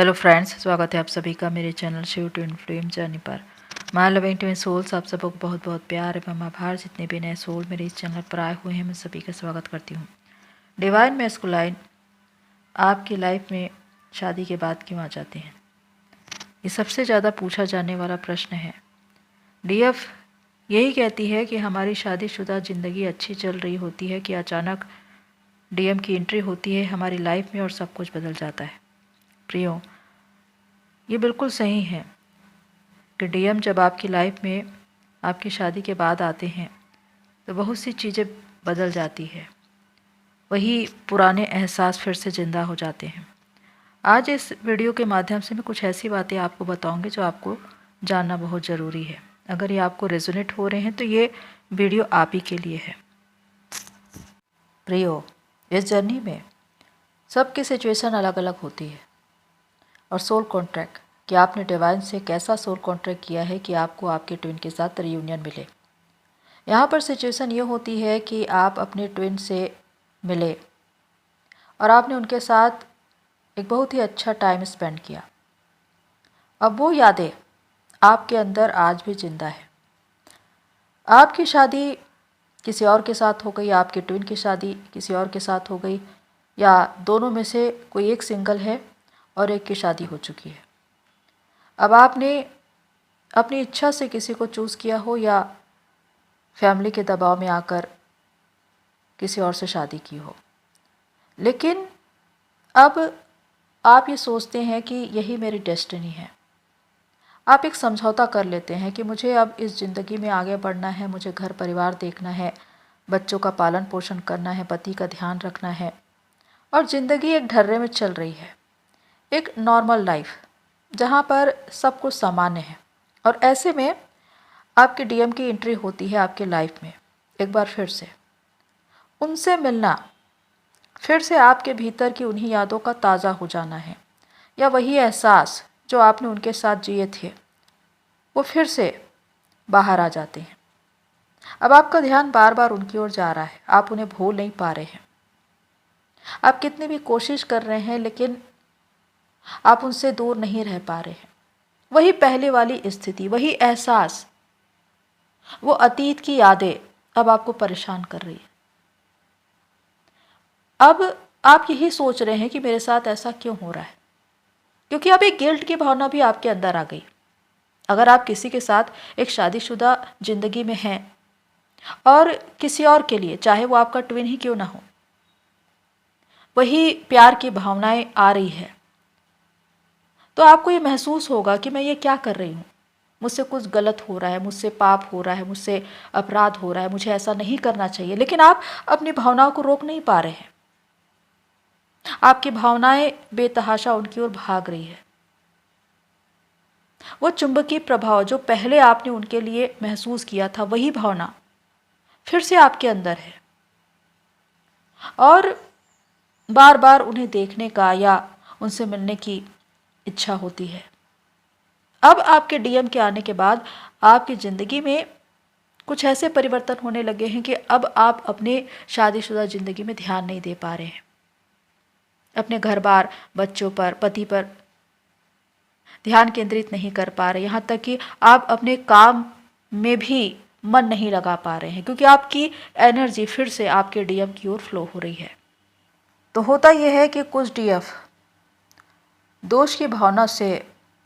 Hello friends, स्वागत है आप सभी का मेरे channel Shiv twin flame journey पर। माय लविंग ट्विन सोल्स, आप सबको बहुत बहुत प्यार एवं आभार। जितने भी नए सोल मेरे इस चैनल पर आए हुए हैं, मैं सभी का स्वागत करती हूँ। डिवाइन मैस्कुलाइन आपकी लाइफ में शादी के बाद क्यों आ जाते हैं? ये सबसे ज़्यादा पूछा जाने वाला प्रश्न है। डीएफ यही कहती है कि हमारी शादीशुदा ज़िंदगी अच्छी चल रही होती है कि अचानक डीएम की एंट्री होती है हमारी लाइफ में और सब कुछ बदल जाता है। प्रियो, ये बिल्कुल सही है कि डीएम जब आपकी लाइफ में आपकी शादी के बाद आते हैं तो बहुत सी चीज़ें बदल जाती है। वही पुराने एहसास फिर से ज़िंदा हो जाते हैं। आज इस वीडियो के माध्यम से मैं कुछ ऐसी बातें आपको बताऊंगी जो आपको जानना बहुत ज़रूरी है। अगर ये आपको रेजोनेट हो रहे हैं तो ये वीडियो आप ही के लिए है। प्रियो, इस जर्नी में सबकी सिचुएशन अलग अलग होती है और सोल कॉन्ट्रैक्ट कि आपने डिवाइन से कैसा सोल कॉन्ट्रैक्ट किया है कि आपको आपके ट्विन के साथ रियूनियन मिले। यहाँ पर सिचुएशन ये होती है कि आप अपने ट्विन से मिले और आपने उनके साथ एक बहुत ही अच्छा टाइम स्पेंड किया। अब वो यादें आपके अंदर आज भी जिंदा है। आपकी शादी किसी और के साथ हो गई, आपके ट्विन की शादी किसी और के साथ हो गई, या दोनों में से कोई एक सिंगल है और एक की शादी हो चुकी है। अब आपने अपनी इच्छा से किसी को चूज़ किया हो या फैमिली के दबाव में आकर किसी और से शादी की हो, लेकिन अब आप ये सोचते हैं कि यही मेरी डेस्टिनी है। आप एक समझौता कर लेते हैं कि मुझे अब इस ज़िंदगी में आगे बढ़ना है, मुझे घर परिवार देखना है, बच्चों का पालन पोषण करना है, पति का ध्यान रखना है और ज़िंदगी एक ढर्रे में चल रही है, एक नॉर्मल लाइफ जहाँ पर सब कुछ सामान्य है। और ऐसे में आपके डीएम की एंट्री होती है आपके लाइफ में। एक बार फिर से उनसे मिलना, फिर से आपके भीतर की उन्हीं यादों का ताज़ा हो जाना है, या वही एहसास जो आपने उनके साथ जिए थे वो फिर से बाहर आ जाते हैं। अब आपका ध्यान बार बार उनकी ओर जा रहा है, आप उन्हें भूल नहीं पा रहे हैं। आप कितनी भी कोशिश कर रहे हैं लेकिन आप उनसे दूर नहीं रह पा रहे हैं। वही पहले वाली स्थिति, वही एहसास, वो अतीत की यादें अब आपको परेशान कर रही है। अब आप यही सोच रहे हैं कि मेरे साथ ऐसा क्यों हो रहा है, क्योंकि अब एक गिल्ट की भावना भी आपके अंदर आ गई। अगर आप किसी के साथ एक शादीशुदा जिंदगी में हैं और किसी और के लिए, चाहे वो आपका ट्विन ही क्यों ना हो, वही प्यार की भावनाएं आ रही है, तो आपको ये महसूस होगा कि मैं ये क्या कर रही हूँ, मुझसे कुछ गलत हो रहा है, मुझसे पाप हो रहा है, मुझसे अपराध हो रहा है, मुझे ऐसा नहीं करना चाहिए। लेकिन आप अपनी भावनाओं को रोक नहीं पा रहे हैं। आपकी भावनाएं बेतहाशा उनकी ओर भाग रही है। वो चुंबकीय प्रभाव जो पहले आपने उनके लिए महसूस किया था, वही भावना फिर से आपके अंदर है और बार बार उन्हें देखने का या उनसे मिलने की इच्छा होती है। अब आपके डीएम के आने के बाद आपकी ज़िंदगी में कुछ ऐसे परिवर्तन होने लगे हैं कि अब आप अपने शादीशुदा ज़िंदगी में ध्यान नहीं दे पा रहे हैं। अपने घर बार, बच्चों पर, पति पर ध्यान केंद्रित नहीं कर पा रहे। यहाँ तक कि आप अपने काम में भी मन नहीं लगा पा रहे हैं, क्योंकि आपकी एनर्जी फिर से आपके डीएम की ओर फ्लो हो रही है। तो होता यह है कि कुछ डीएफ दोष की भावना से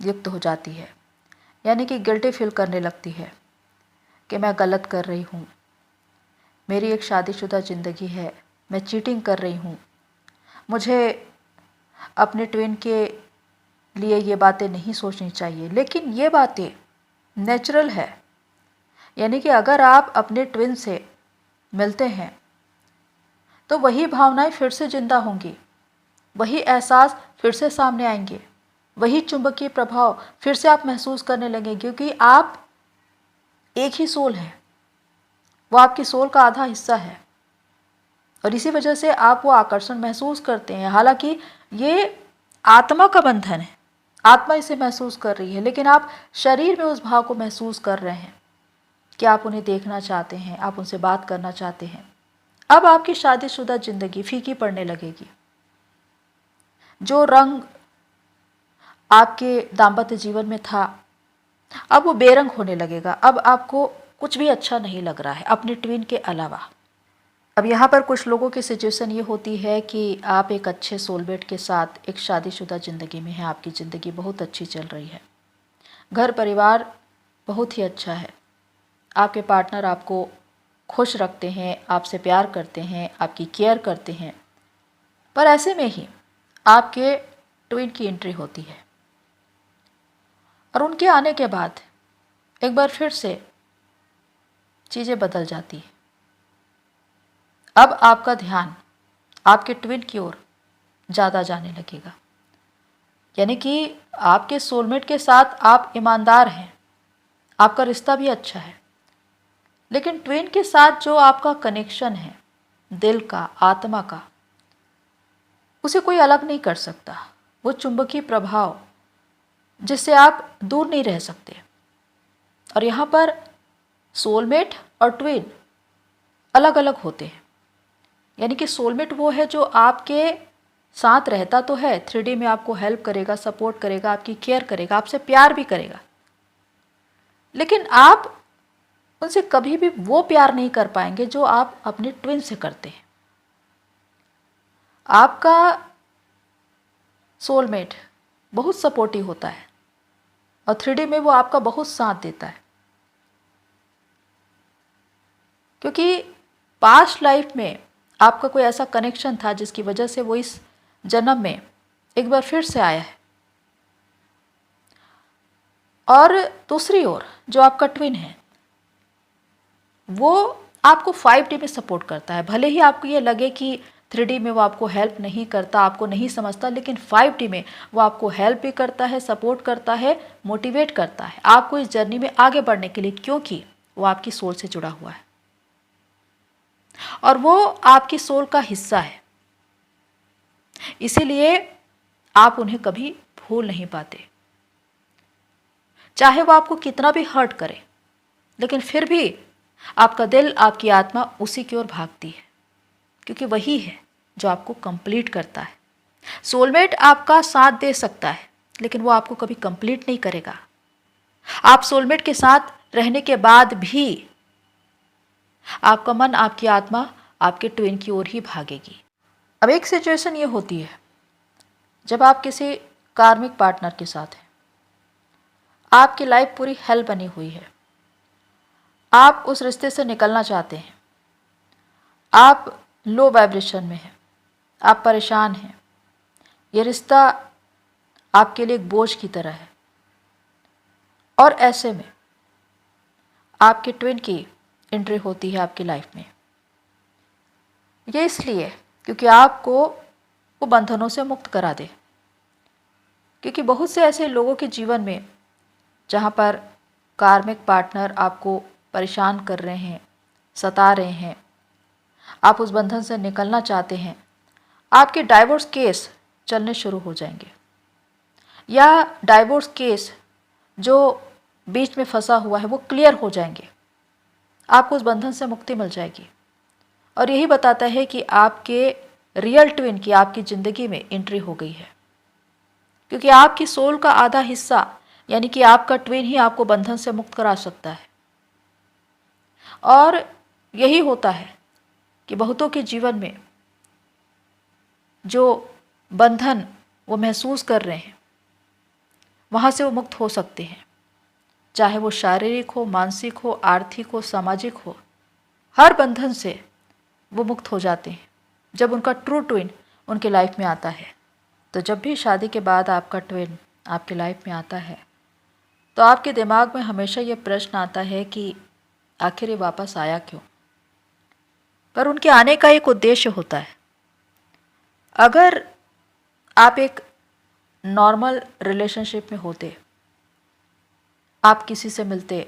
युक्त हो जाती है, यानी कि गिल्टी फील करने लगती है कि मैं गलत कर रही हूँ, मेरी एक शादीशुदा ज़िंदगी है, मैं चीटिंग कर रही हूँ, मुझे अपने ट्विन के लिए ये बातें नहीं सोचनी चाहिए। लेकिन ये बातें नेचुरल है, यानी कि अगर आप अपने ट्विन से मिलते हैं तो वही भावनाएं फिर से जिंदा होंगी, वही एहसास फिर से सामने आएंगे, वही चुंबकीय प्रभाव फिर से आप महसूस करने लगेंगे, क्योंकि आप एक ही सोल हैं, वो आपकी सोल का आधा हिस्सा है और इसी वजह से आप वो आकर्षण महसूस करते हैं। हालांकि ये आत्मा का बंधन है, आत्मा इसे महसूस कर रही है, लेकिन आप शरीर में उस भाव को महसूस कर रहे हैं कि आप उन्हें देखना चाहते हैं, आप उनसे बात करना चाहते हैं। अब आपकी शादीशुदा जिंदगी फीकी पड़ने लगेगी। जो रंग आपके दाम्पत्य जीवन में था, अब वो बेरंग होने लगेगा। अब आपको कुछ भी अच्छा नहीं लग रहा है अपने ट्विन के अलावा। अब यहाँ पर कुछ लोगों की सिचुएशन ये होती है कि आप एक अच्छे सोलमेट के साथ एक शादीशुदा ज़िंदगी में हैं, आपकी ज़िंदगी बहुत अच्छी चल रही है, घर परिवार बहुत ही अच्छा है, आपके पार्टनर आपको खुश रखते हैं, आपसे प्यार करते हैं, आपकी केयर करते हैं। पर ऐसे में ही आपके ट्विन की एंट्री होती है और उनके आने के बाद एक बार फिर से चीज़ें बदल जाती हैं। अब आपका ध्यान आपके ट्विन की ओर ज़्यादा जाने लगेगा, यानी कि आपके सोलमेट के साथ आप ईमानदार हैं, आपका रिश्ता भी अच्छा है, लेकिन ट्विन के साथ जो आपका कनेक्शन है दिल का, आत्मा का, उसे कोई अलग नहीं कर सकता। वो चुंबकीय प्रभाव जिससे आप दूर नहीं रह सकते। और यहाँ पर सोलमेट और ट्विन अलग अलग होते हैं, यानी कि सोलमेट वो है जो आपके साथ रहता तो है, 3D में आपको हेल्प करेगा, सपोर्ट करेगा, आपकी केयर करेगा, आपसे प्यार भी करेगा, लेकिन आप उनसे कभी भी वो प्यार नहीं कर पाएंगे जो आप अपने ट्विन से करते हैं। आपका सोलमेट बहुत सपोर्टिव होता है और 3D में वो आपका बहुत साथ देता है, क्योंकि पास्ट लाइफ में आपका कोई ऐसा कनेक्शन था जिसकी वजह से वो इस जन्म में एक बार फिर से आया है। और दूसरी ओर जो आपका ट्विन है वो आपको 5D में सपोर्ट करता है। भले ही आपको ये लगे कि 3D में वो आपको हेल्प नहीं करता, आपको नहीं समझता, लेकिन 5D में वो आपको हेल्प भी करता है, सपोर्ट करता है, मोटिवेट करता है आपको इस जर्नी में आगे बढ़ने के लिए, क्योंकि वो आपकी सोल से जुड़ा हुआ है और वो आपकी सोल का हिस्सा है। इसीलिए आप उन्हें कभी भूल नहीं पाते, चाहे वो आपको कितना भी हर्ट करे, लेकिन फिर भी आपका दिल, आपकी आत्मा उसी की ओर भागती है, क्योंकि वही है जो आपको कंप्लीट करता है। सोलमेट आपका साथ दे सकता है, लेकिन वो आपको कभी कंप्लीट नहीं करेगा। आप सोलमेट के साथ रहने के बाद भी आपका मन, आपकी आत्मा आपके ट्विन की ओर ही भागेगी। अब एक सिचुएशन ये होती है जब आप किसी कार्मिक पार्टनर के साथ हैं, आपकी लाइफ पूरी हेल बनी हुई है, आप उस रिश्ते से निकलना चाहते हैं, आप लो वाइब्रेशन में हैं, आप परेशान हैं, ये रिश्ता आपके लिए एक बोझ की तरह है। और ऐसे में आपके ट्विन की एंट्री होती है आपकी लाइफ में। ये इसलिए क्योंकि आपको वो बंधनों से मुक्त करा दे, क्योंकि बहुत से ऐसे लोगों के जीवन में जहाँ पर कार्मिक पार्टनर आपको परेशान कर रहे हैं, सता रहे हैं, आप उस बंधन से निकलना चाहते हैं, आपके डाइवोर्स केस चलने शुरू हो जाएंगे, या डाइवोर्स केस जो बीच में फंसा हुआ है वो क्लियर हो जाएंगे, आपको उस बंधन से मुक्ति मिल जाएगी। और यही बताता है कि आपके रियल ट्विन की आपकी ज़िंदगी में एंट्री हो गई है, क्योंकि आपकी सोल का आधा हिस्सा यानी कि आपका ट्विन ही आपको बंधन से मुक्त करा सकता है। और यही होता है कि बहुतों के जीवन में जो बंधन वो महसूस कर रहे हैं वहाँ से वो मुक्त हो सकते हैं, चाहे वो शारीरिक हो, मानसिक हो, आर्थिक हो, सामाजिक हो, हर बंधन से वो मुक्त हो जाते हैं जब उनका ट्रू ट्विन उनके लाइफ में आता है। तो जब भी शादी के बाद आपका ट्विन आपके लाइफ में आता है तो आपके दिमाग में हमेशा ये प्रश्न आता है कि आखिर ये वापस आया क्यों। पर उनके आने का एक उद्देश्य होता है। अगर आप एक नॉर्मल रिलेशनशिप में होते, आप किसी से मिलते,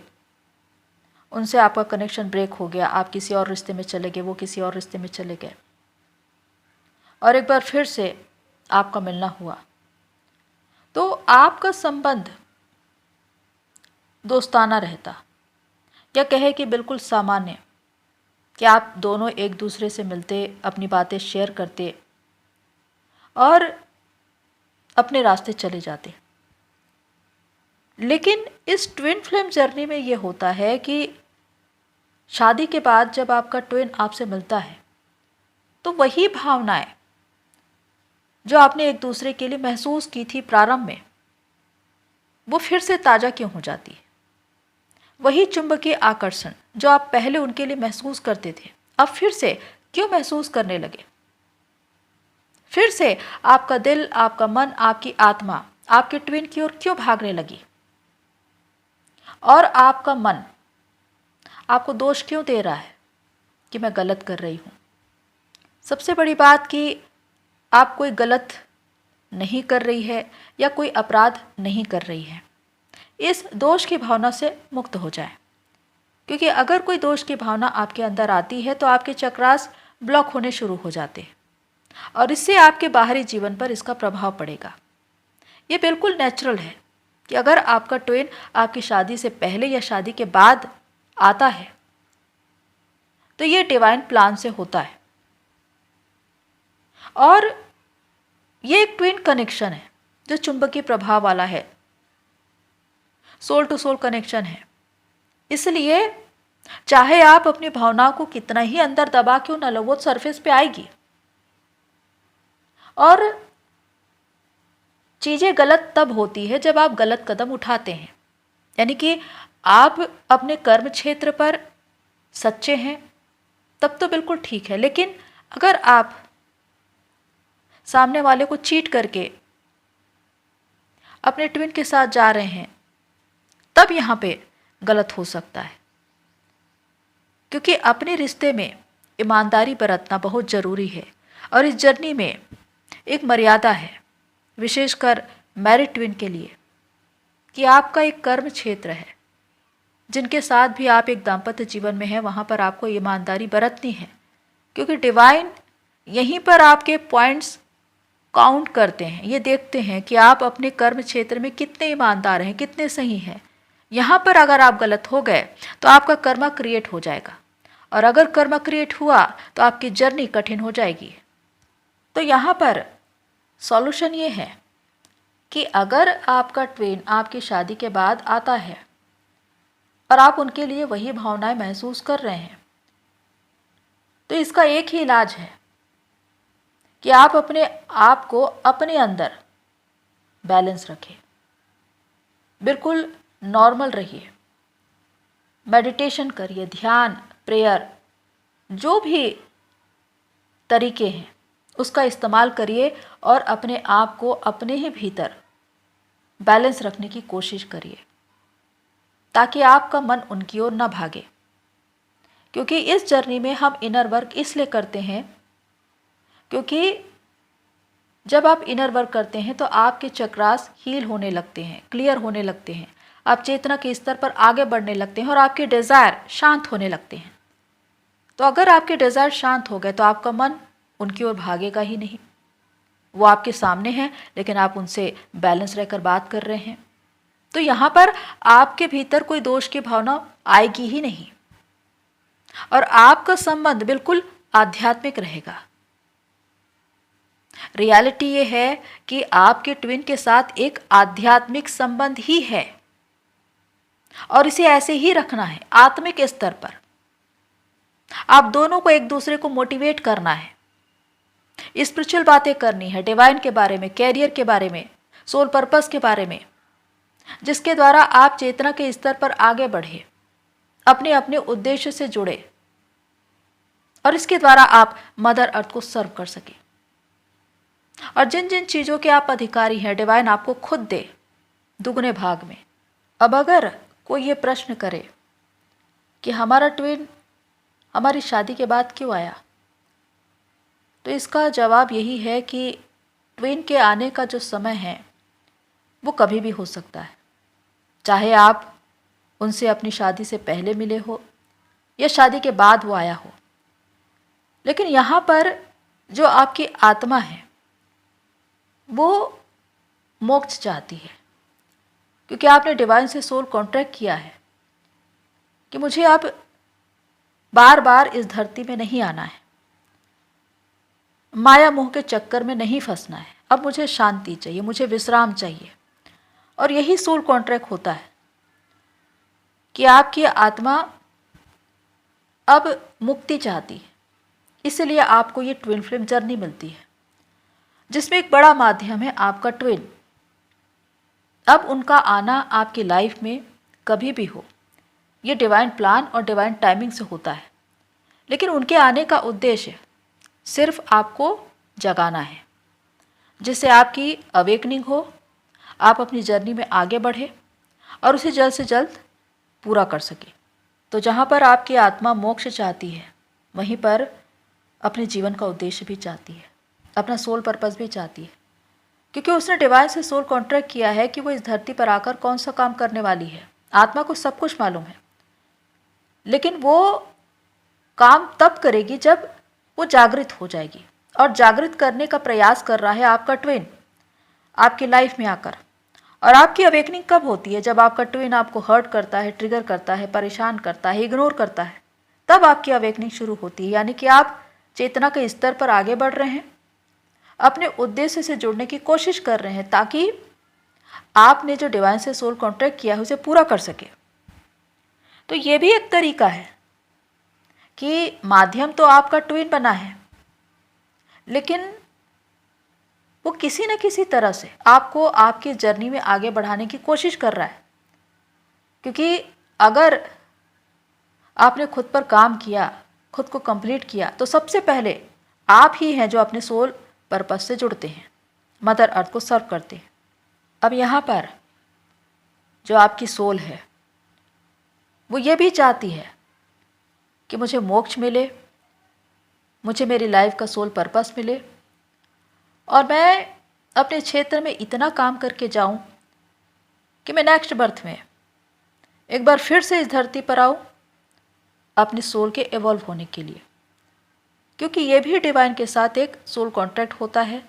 उनसे आपका कनेक्शन ब्रेक हो गया, आप किसी और रिश्ते में चले गए, वो किसी और रिश्ते में चले गए, और एक बार फिर से आपका मिलना हुआ, तो आपका संबंध दोस्ताना रहता, या कहे कि बिल्कुल सामान्य, कि आप दोनों एक दूसरे से मिलते, अपनी बातें शेयर करते और अपने रास्ते चले जाते। लेकिन इस ट्विन फ्लेम जर्नी में ये होता है कि शादी के बाद जब आपका ट्विन आपसे मिलता है तो वही भावनाएं जो आपने एक दूसरे के लिए महसूस की थी प्रारंभ में, वो फिर से ताज़ा क्यों हो जाती है। वही चुंबकीय आकर्षण जो आप पहले उनके लिए महसूस करते थे, अब फिर से क्यों महसूस करने लगे। फिर से आपका दिल, आपका मन, आपकी आत्मा आपके ट्विन की ओर क्यों भागने लगी, और आपका मन आपको दोष क्यों दे रहा है कि मैं गलत कर रही हूँ। सबसे बड़ी बात कि आप कोई गलत नहीं कर रही है या कोई अपराध नहीं कर रही है। इस दोष की भावना से मुक्त हो जाए, क्योंकि अगर कोई दोष की भावना आपके अंदर आती है तो आपके चक्रास ब्लॉक होने शुरू हो जाते हैं और इससे आपके बाहरी जीवन पर इसका प्रभाव पड़ेगा। ये बिल्कुल नेचुरल है कि अगर आपका ट्विन आपकी शादी से पहले या शादी के बाद आता है तो ये डिवाइन प्लान से होता है। और ये एक ट्विन कनेक्शन है जो चुंबकीय प्रभाव वाला है, सोल टू सोल कनेक्शन है। इसलिए चाहे आप अपनी भावनाओं को कितना ही अंदर दबा क्यों न लो, वो सरफेस पे आएगी और चीज़ें गलत तब होती है जब आप गलत कदम उठाते हैं। यानी कि आप अपने कर्म क्षेत्र पर सच्चे हैं तब तो बिल्कुल ठीक है, लेकिन अगर आप सामने वाले को चीट करके अपने ट्विन के साथ जा रहे हैं तब यहाँ पे गलत हो सकता है। क्योंकि अपने रिश्ते में ईमानदारी बरतना बहुत ज़रूरी है और इस जर्नी में एक मर्यादा है, विशेषकर मैरिड ट्विन के लिए, कि आपका एक कर्म क्षेत्र है जिनके साथ भी आप एक दाम्पत्य जीवन में हैं, वहाँ पर आपको ईमानदारी बरतनी है। क्योंकि डिवाइन यहीं पर आपके पॉइंट्स काउंट करते हैं, ये देखते हैं कि आप अपने कर्म क्षेत्र में कितने ईमानदार हैं, कितने सही हैं। यहाँ पर अगर आप गलत हो गए तो आपका कर्मा क्रिएट हो जाएगा, और अगर कर्मा क्रिएट हुआ तो आपकी जर्नी कठिन हो जाएगी। तो यहाँ पर सॉल्यूशन ये है कि अगर आपका ट्विन आपकी शादी के बाद आता है और आप उनके लिए वही भावनाएं महसूस कर रहे हैं, तो इसका एक ही इलाज है कि आप अपने आप को अपने अंदर बैलेंस रखें, बिल्कुल नॉर्मल रहिए, मेडिटेशन करिए, ध्यान, प्रेयर, जो भी तरीके हैं उसका इस्तेमाल करिए और अपने आप को अपने ही भीतर बैलेंस रखने की कोशिश करिए ताकि आपका मन उनकी ओर न भागे। क्योंकि इस जर्नी में हम इनर वर्क इसलिए करते हैं क्योंकि जब आप इनर वर्क करते हैं तो आपके चक्रास हील होने लगते हैं, क्लियर होने लगते हैं, आप चेतना के स्तर पर आगे बढ़ने लगते हैं और आपके डिज़ायर शांत होने लगते हैं। तो अगर आपके डिज़ायर शांत हो गए तो आपका मन उनकी ओर भागेगा ही नहीं। वो आपके सामने हैं लेकिन आप उनसे बैलेंस रहकर बात कर रहे हैं, तो यहाँ पर आपके भीतर कोई दोष की भावना आएगी ही नहीं और आपका संबंध बिल्कुल आध्यात्मिक रहेगा। रियलिटी ये है कि आपके ट्विन के साथ एक आध्यात्मिक संबंध ही है और इसे ऐसे ही रखना है। आत्मिक स्तर पर आप दोनों को एक दूसरे को मोटिवेट करना है, स्पिरिचुअल बातें करनी है, डिवाइन के बारे में, कैरियर के बारे में, सोल पर्पस के बारे में, जिसके द्वारा आप चेतना के स्तर पर आगे बढ़े, अपने अपने उद्देश्य से जुड़े और इसके द्वारा आप मदर अर्थ को सर्व कर सके। और जिन जिन चीज़ों के आप अधिकारी हैं डिवाइन आपको खुद दे दुगने भाग में। अब अगर कोई ये प्रश्न करे कि हमारा ट्विन हमारी शादी के बाद क्यों आया, तो इसका जवाब यही है कि ट्विन के आने का जो समय है वो कभी भी हो सकता है, चाहे आप उनसे अपनी शादी से पहले मिले हो या शादी के बाद वो आया हो। लेकिन यहाँ पर जो आपकी आत्मा है वो मोक्ष चाहती है, क्योंकि आपने डिवाइन से सोल कॉन्ट्रैक्ट किया है कि मुझे अब बार बार इस धरती में नहीं आना है, माया मोह के चक्कर में नहीं फंसना है, अब मुझे शांति चाहिए, मुझे विश्राम चाहिए। और यही सोल कॉन्ट्रैक्ट होता है कि आपकी आत्मा अब मुक्ति चाहती है, इसलिए आपको ये ट्विन फ्लेम जर्नी मिलती है, जिसमें एक बड़ा माध्यम है आपका ट्विन। अब उनका आना आपकी लाइफ में कभी भी हो, ये डिवाइन प्लान और डिवाइन टाइमिंग से होता है, लेकिन उनके आने का उद्देश्य सिर्फ आपको जगाना है, जिससे आपकी अवेकनिंग हो, आप अपनी जर्नी में आगे बढ़े और उसे जल्द से जल्द पूरा कर सके। तो जहाँ पर आपकी आत्मा मोक्ष चाहती है, वहीं पर अपने जीवन का उद्देश्य भी चाहती है, अपना सोल पर्पस भी चाहती है, क्योंकि उसने डिवाइन से सोल कॉन्ट्रैक्ट किया है कि वो इस धरती पर आकर कौन सा काम करने वाली है। आत्मा को सब कुछ मालूम है, लेकिन वो काम तब करेगी जब वो जागृत हो जाएगी, और जागृत करने का प्रयास कर रहा है आपका ट्विन आपकी लाइफ में आकर। और आपकी अवेकनिंग कब होती है? जब आपका ट्विन आपको हर्ट करता है, ट्रिगर करता है, परेशान करता है, इग्नोर करता है, तब आपकी अवेकनिंग शुरू होती है। यानी कि आप चेतना के स्तर पर आगे बढ़ रहे हैं, अपने उद्देश्य से जुड़ने की कोशिश कर रहे हैं, ताकि आपने जो डिवाइन से सोल कॉन्ट्रैक्ट किया है उसे पूरा कर सके। तो ये भी एक तरीका है कि माध्यम तो आपका ट्विन बना है, लेकिन वो किसी न किसी तरह से आपको आपकी जर्नी में आगे बढ़ाने की कोशिश कर रहा है। क्योंकि अगर आपने खुद पर काम किया, खुद को कंप्लीट किया, तो सबसे पहले आप ही हैं जो अपने सोल पर्पस से जुड़ते हैं, मदर अर्थ को सर्व करते हैं। अब यहाँ पर जो आपकी सोल है वो ये भी चाहती है कि मुझे मोक्ष मिले, मुझे मेरी लाइफ का सोल पर्पस मिले, और मैं अपने क्षेत्र में इतना काम करके जाऊं कि मैं नेक्स्ट बर्थ में एक बार फिर से इस धरती पर आऊं अपने सोल के एवॉल्व होने के लिए। क्योंकि ये भी डिवाइन के साथ एक सोल कॉन्ट्रैक्ट होता है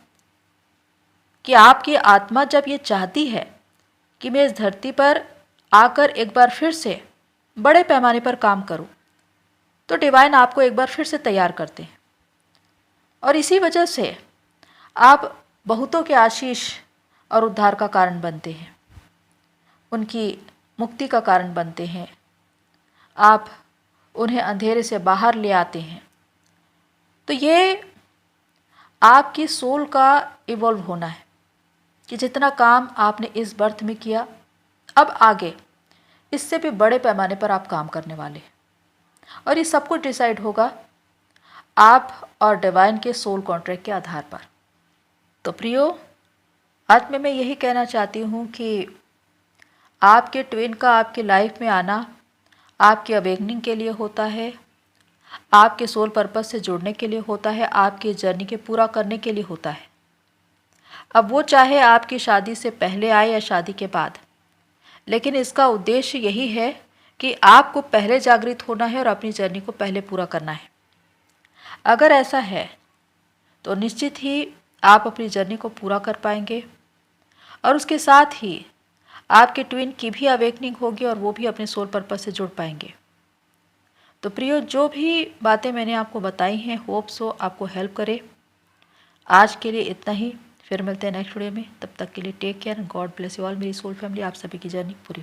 कि आपकी आत्मा जब ये चाहती है कि मैं इस धरती पर आकर एक बार फिर से बड़े पैमाने पर काम करूं, तो डिवाइन आपको एक बार फिर से तैयार करते हैं। और इसी वजह से आप बहुतों के आशीष और उद्धार का कारण बनते हैं, उनकी मुक्ति का कारण बनते हैं, आप उन्हें अंधेरे से बाहर ले आते हैं। तो ये आपकी सोल का इवॉल्व होना है कि जितना काम आपने इस बर्थ में किया, अब आगे इससे भी बड़े पैमाने पर आप काम करने वाले हैं। और ये सब कुछ डिसाइड होगा आप और डिवाइन के सोल कॉन्ट्रैक्ट के आधार पर। तो प्रियो, अंत में मैं यही कहना चाहती हूँ कि आपके ट्विन का आपकी लाइफ में आना आपकी अवेकनिंग के लिए होता है, आपके सोल पर्पस से जुड़ने के लिए होता है, आपकी जर्नी के पूरा करने के लिए होता है। अब वो चाहे आपकी शादी से पहले आए या शादी के बाद, लेकिन इसका उद्देश्य यही है कि आपको पहले जागृत होना है और अपनी जर्नी को पहले पूरा करना है। अगर ऐसा है तो निश्चित ही आप अपनी जर्नी को पूरा कर पाएंगे, और उसके साथ ही आपके ट्विन की भी अवेकनिंग होगी और वो भी अपने सोल पर्पस से जुड़ पाएंगे। तो प्रियो, जो भी बातें मैंने आपको बताई हैं, होप सो आपको हेल्प करे। आज के लिए इतना ही, फिर मिलते हैं नेक्स्ट वीडियो में। तब तक के लिए take care and god bless you all. मेरी सोल फैमिली आप सभी की जर्नी पूरी